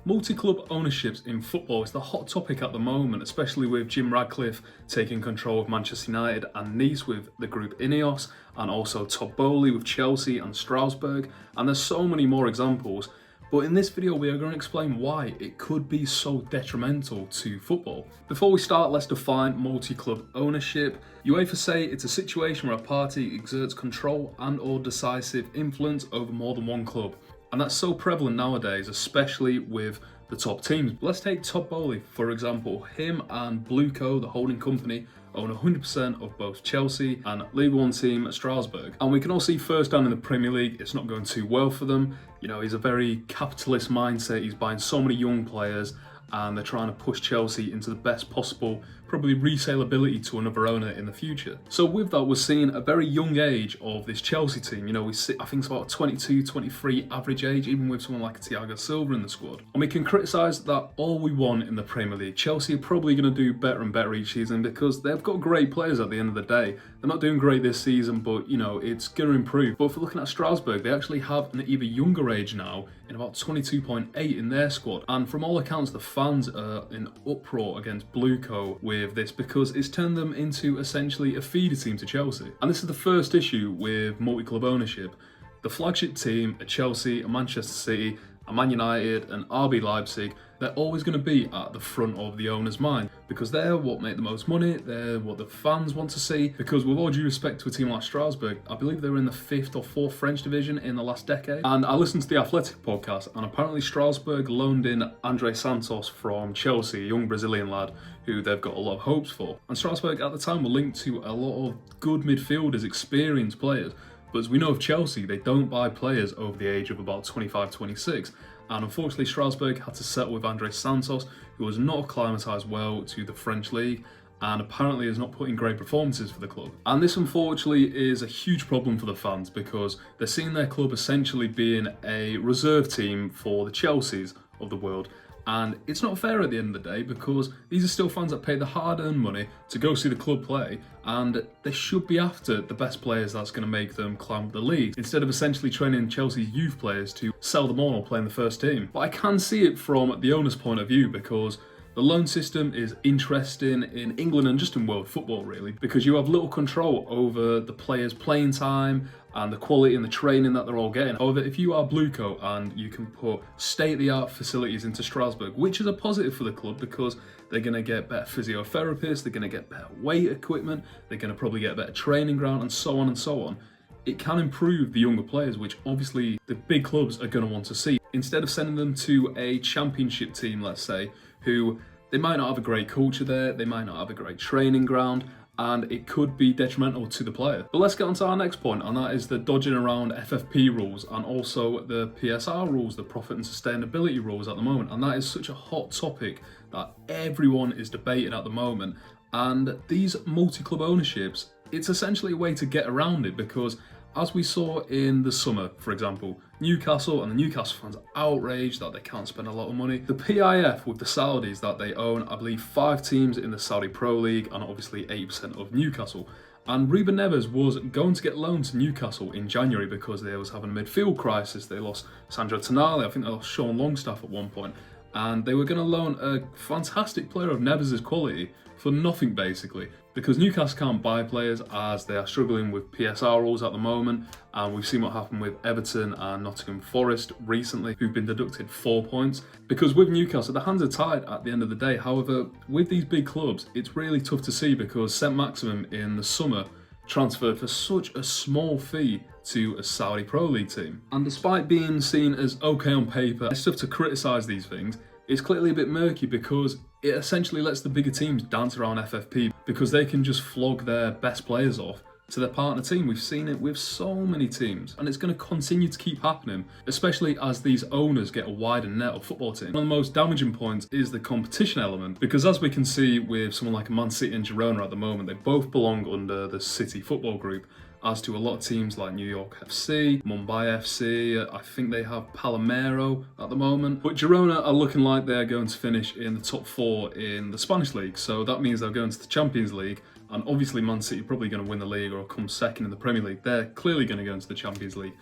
Multi-club ownerships in football is the hot topic at the moment, especially with Jim Radcliffe taking control of Manchester United and Nice with the group INEOS, and also Todd Boehly with Chelsea and Strasbourg, and there's so many more examples. But in this video we are going to explain why it could be so detrimental to football. Before we start, let's define multi-club ownership. UEFA say it's a situation where a party exerts control and or decisive influence over more than one club. And that's so prevalent nowadays, especially with the top teams. Let's take Todd Boehly, for example. Him and Blueco, the holding company, own 100% of both Chelsea and League One team at Strasbourg. And we can all see firsthand in the Premier League, it's not going too well for them. You know, he's a very capitalist mindset. He's buying so many young players and they're trying to push Chelsea into the best possible, probably resaleability to another owner in the future. So with that, we're seeing a very young age of this Chelsea team. You know, I think it's about 22, 23 average age, even with someone like Thiago Silva in the squad. And we can criticise that all we want in the Premier League. Chelsea are probably going to do better and better each season because they've got great players at the end of the day. They're not doing great this season, but you know, it's going to improve. But if we're looking at Strasbourg, they actually have an even younger age now, in about 22.8 in their squad. And from all accounts, the fans are in uproar against Blueco with this because it's turned them into essentially a feeder team to Chelsea. And this is the first issue with multi-club ownership. The flagship team at Chelsea, Manchester City, Man United and RB Leipzig, they're always going to be at the front of the owner's mind because they're what make the most money, they're what the fans want to see. Because with all due respect to a team like Strasbourg, I believe they were in the 5th or 4th French division in the last decade. And I listened to the Athletic podcast, and apparently Strasbourg loaned in Andre Santos from Chelsea, a young Brazilian lad who they've got a lot of hopes for. And Strasbourg at the time were linked to a lot of good midfielders, experienced players. But as we know of Chelsea, they don't buy players over the age of about 25, 26. And unfortunately, Strasbourg had to settle with Andre Santos, who was not acclimatised well to the French league and apparently is not putting great performances for the club. And this unfortunately is a huge problem for the fans because they're seeing their club essentially being a reserve team for the Chelseas of the world. And it's not fair at the end of the day because these are still fans that pay the hard-earned money to go see the club play, and they should be after the best players that's going to make them climb up the league, instead of essentially training Chelsea's youth players to sell them on or play in the first team. But I can see it from the owner's point of view because the loan system is interesting in England and just in world football really, because you have little control over the players' playing time and the quality and the training that they're all getting. However, if you are Blueco and you can put state-of-the-art facilities into Strasbourg, which is a positive for the club because they're going to get better physiotherapists, they're going to get better weight equipment, they're going to probably get a better training ground and so on and so on, it can improve the younger players, which obviously the big clubs are going to want to see. Instead of sending them to a championship team, let's say, who they might not have a great culture there, they might not have a great training ground, and it could be detrimental to the player. But let's get on to our next point, and that is the dodging around FFP rules and also the PSR rules, the profit and sustainability rules at the moment. And that is such a hot topic that everyone is debating at the moment. And these multi-club ownerships, it's essentially a way to get around it because as we saw in the summer, for example, Newcastle and the Newcastle fans are outraged that they can't spend a lot of money. The PIF with the Saudis that they own, I believe 5 teams in the Saudi Pro League and obviously 8% of Newcastle. And Ruben Neves was going to get loaned to Newcastle in January because they was having a midfield crisis. They lost Sandro Tonali, I think they lost Sean Longstaff at one point. And they were going to loan a fantastic player of Neves' quality for nothing basically, because Newcastle can't buy players as they are struggling with PSR rules at the moment, and we've seen what happened with Everton and Nottingham Forest recently, who've been deducted 4 points. Because with Newcastle, the hands are tied at the end of the day. However, with these big clubs, it's really tough to see because Saint-Maximin in the summer transferred for such a small fee to a Saudi Pro League team. And despite being seen as okay on paper, it's tough to criticise these things. It's clearly a bit murky because it essentially lets the bigger teams dance around FFP because they can just flog their best players off to their partner team. We've seen it with so many teams and it's going to continue to keep happening, especially as these owners get a wider net of football teams. One of the most damaging points is the competition element because as we can see with someone like Man City and Girona at the moment, they both belong under the City Football Group, as to a lot of teams like New York FC, Mumbai FC, I think they have Palomero at the moment. But Girona are looking like they're going to finish in the top 4 in the Spanish league, so that means they're going to the Champions League, and obviously Man City are probably going to win the league or come second in the Premier League. They're clearly going to go into the Champions League.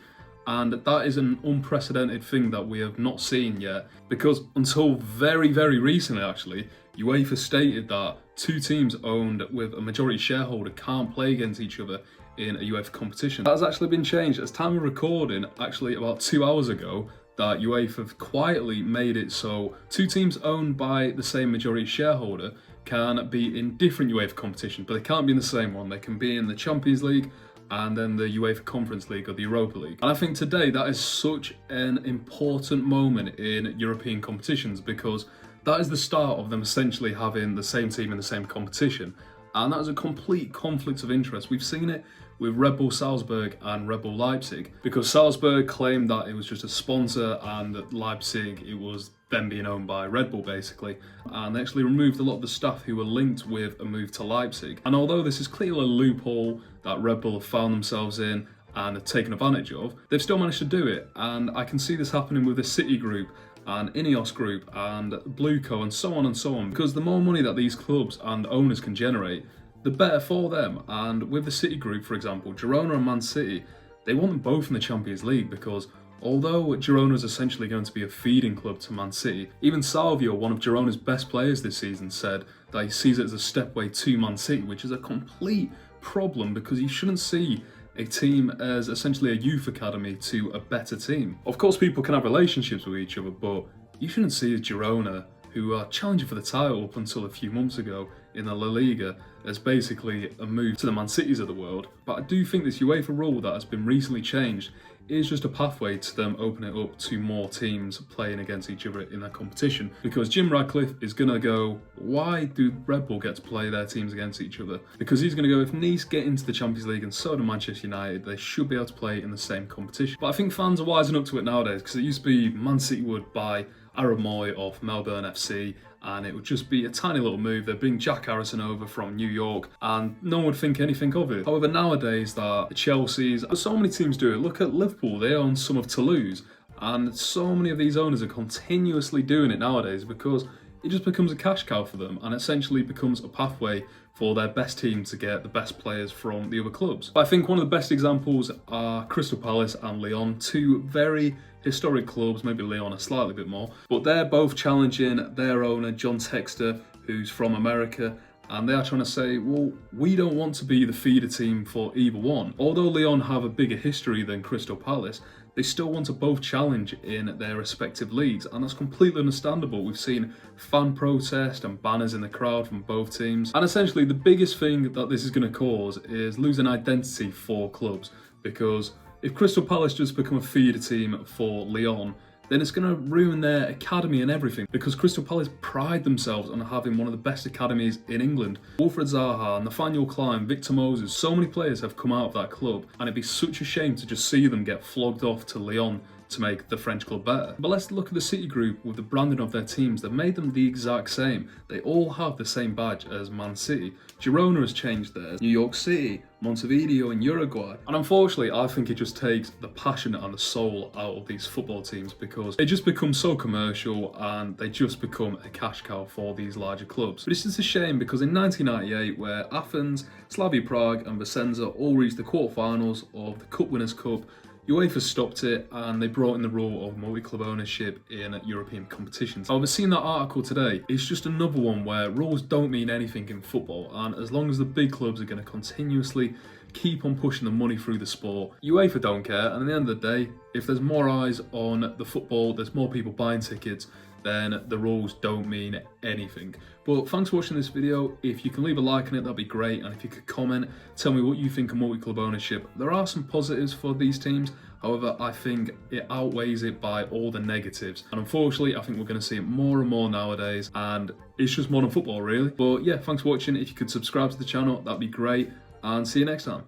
And that is an unprecedented thing that we have not seen yet, because until very, very recently actually, UEFA stated that two teams owned with a majority shareholder can't play against each other in a UEFA competition. That has actually been changed as time of recording, actually about 2 hours ago, that UEFA have quietly made it so two teams owned by the same majority shareholder can be in different UEFA competitions, but they can't be in the same one. They can be in the Champions League and then the UEFA Conference League or the Europa League. And I think today that is such an important moment in European competitions, because that is the start of them essentially having the same team in the same competition. And that is a complete conflict of interest. We've seen it with Red Bull Salzburg and Red Bull Leipzig, because Salzburg claimed that it was just a sponsor and that Leipzig, it was them being owned by Red Bull basically, and they actually removed a lot of the staff who were linked with a move to Leipzig. And although this is clearly a loophole that Red Bull have found themselves in and have taken advantage of, they've still managed to do it. And I can see this happening with the City Group and INEOS Group and Blueco and so on, because the more money that these clubs and owners can generate, the better for them. And with the City Group, for example, Girona and Man City, they want them both in the Champions League, because although Girona is essentially going to be a feeding club to Man City, even Salvio, one of Girona's best players this season, said that he sees it as a stepway to Man City, which is a complete problem, because you shouldn't see a team as essentially a youth academy to a better team. Of course, people can have relationships with each other, but you shouldn't see Girona, who are challenging for the title up until a few months ago in the La Liga, as basically a move to the Man Cities of the world. But I do think this UEFA rule that has been recently changed is just a pathway to them opening it up to more teams playing against each other in that competition, because Jim Radcliffe is going to go, why do Red Bull get to play their teams against each other? Because he's going to go, if Nice get into the Champions League and so do Manchester United, they should be able to play in the same competition. But I think fans are wising up to it nowadays, because it used to be Man City would buy Aaron Moy off Melbourne FC, and it would just be a tiny little move. They'd bring Jack Harrison over from New York and no one would think anything of it. However, nowadays that Chelsea's, so many teams do it. Look at Liverpool, they own some of Toulouse, and so many of these owners are continuously doing it nowadays, because it just becomes a cash cow for them and essentially becomes a pathway for their best team to get the best players from the other clubs. I think one of the best examples are Crystal Palace and Lyon, two very historic clubs, maybe Lyon a slightly bit more, but they're both challenging their owner, John Textor, who's from America, and they are trying to say, well, we don't want to be the feeder team for either one. Although Lyon have a bigger history than Crystal Palace, they still want to both challenge in their respective leagues, and that's completely understandable. We've seen fan protest and banners in the crowd from both teams, and essentially the biggest thing that this is going to cause is losing identity for clubs, because if Crystal Palace just become a feeder team for Lyon, then it's going to ruin their academy and everything, because Crystal Palace pride themselves on having one of the best academies in England. Wilfred Zaha, Nathaniel Klein, Victor Moses, so many players have come out of that club, and it'd be such a shame to just see them get flogged off to Lyon to make the French club better. But let's look at the City Group with the branding of their teams that made them the exact same. They all have the same badge as Man City. Girona has changed theirs, New York City, Montevideo in Uruguay. And unfortunately, I think it just takes the passion and the soul out of these football teams, because they just become so commercial and they just become a cash cow for these larger clubs. But it's just a shame, because in 1998, where Athens, Slavia Prague and Vicenza all reached the quarterfinals of the Cup Winners' Cup, UEFA stopped it and they brought in the rule of multi-club ownership in European competitions. However, seeing that article today, it's just another one where rules don't mean anything in football, and as long as the big clubs are going to continuously keep on pushing the money through the sport, UEFA don't care. And at the end of the day, if there's more eyes on the football, there's more people buying tickets, then the rules don't mean anything. But thanks for watching this video. If you can leave a like on it, that'd be great. And if you could comment, tell me what you think of multi-club ownership. There are some positives for these teams. However, I think it outweighs it by all the negatives. And unfortunately, I think we're going to see it more and more nowadays. And it's just modern football, really. But yeah, thanks for watching. If you could subscribe to the channel, that'd be great. And see you next time.